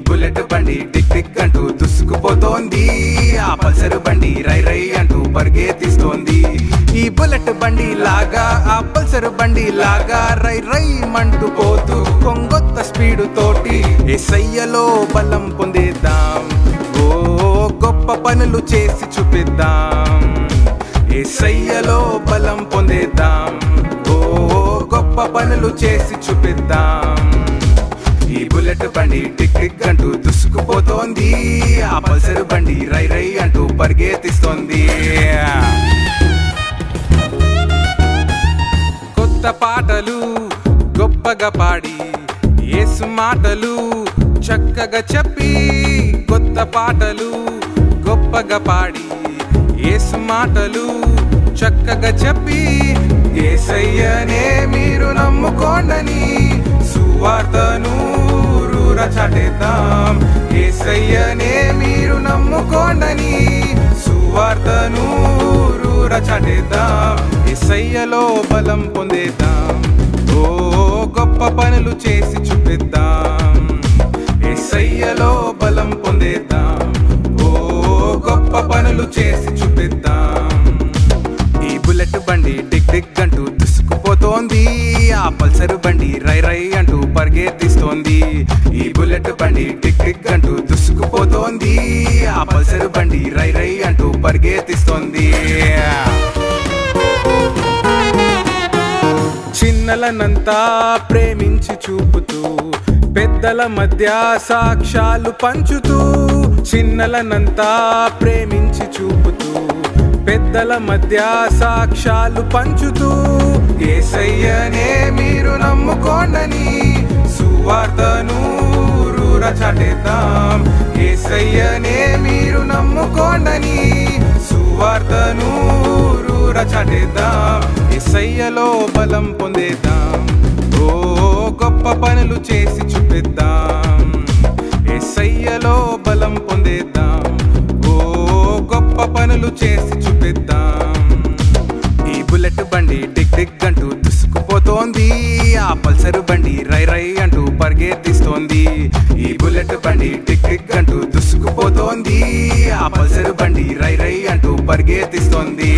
Bullet బండి tick tick అంటూ దుసుకుపోతోంది, ఆ పల్సర్ బండి రై రై అంటూ పరిగెత్తిస్తోంది. ఈ బుల్లెట్ బండి లాగా ఆ పల్సర్ బండి లాగా రై రై మంటూ పోతూ కొంగొత్త స్పీడు తోటి యేసయ్యలో బలం పొందేద్దాం. ఓ గొప్ప పనులు చేసి చూపిద్దాం, యేసయ్యలో బలం పొందేద్దాం. ఓ గొప్ప పనులు చేసి చూపిద్దాం. ఈ బుల్లెట్ బండి టిక్ టిక్ అంటూ దుసుకుపోతోంది, ఆ పల్సర్ బండి రై రై అంటూ పరిగెత్తిస్తోంది. కొత్త పాటలు గొప్పగా పాడి యేసు మాటలు చక్కగా చెప్పి, కొత్త పాటలు గొప్పగా పాడి యేసు మాటలు చక్కగా చెప్పి, యేసయ్యనే మీరు నమ్ముకోండని సువార్తను చాటేద్దాం. యేసయ్యనే మీరు నమ్ముకోండని సువార్తను చాటేద్దాం. యేసయ్యలో బలం పొందేద్దాం. ఓ గొప్ప పనులు చేసి చూపిద్దాం, యేసయ్యలో బలం పొందేద్దాం. ఓ గొప్ప పనులు చేసి చూపిద్దాం. ఈ బుల్లెట్ బండి టిక్ టిక్ అంటూ దుసుకుపోతోంది, ఆ పల్సర్ బండి రై రై అంటూ పరిగెత్తిస్తోంది. ఈ బుల్లెట్ బండి టిక్ టిక్ అంటూ దుసుకుపోతోంది, ఆ పల్సర్ బండి రై రై అంటూ పరిగెత్తిస్తోంది. చిన్నలనంతా ప్రేమించి చూపుతూ పెద్దల మధ్య సాక్ష్యాలు పంచుతూ, చిన్నలనంతా ప్రేమించి చూపుతూ పెద్దల మధ్య సాక్ష్యాలు పంచుతూ, యేసయ్యనే మీరు నమ్ముకోండని సువార్తను చాటేద్దాం. యేసయ్యనే మీరు నమ్ముకోండని సువార్తను చాటేద్దాం. యేసయ్యలో బలం పొందేద్దాం. ఓ గొప్ప పనులు చేసి చూపిద్దాం, యేసయ్యలో బలం పొందేద్దాం. ఓ గొప్ప పనులు చేసి చూపిద్దాం. ఈ బుల్లెట్ బండి టిక్ టిక్ అంటూ దుసుకుపోతోంది, ఆ పల్సర్ బండి రై రై అంటూ పరిగెత్తిస్తోంది. ఈ బుల్లెట్ బండి టిక్ టిక్ అంటూ దుసుకుపోతోంది, ఆ పల్సర్ బండి రై రై అంటూ పరిగెత్తిస్తోంది.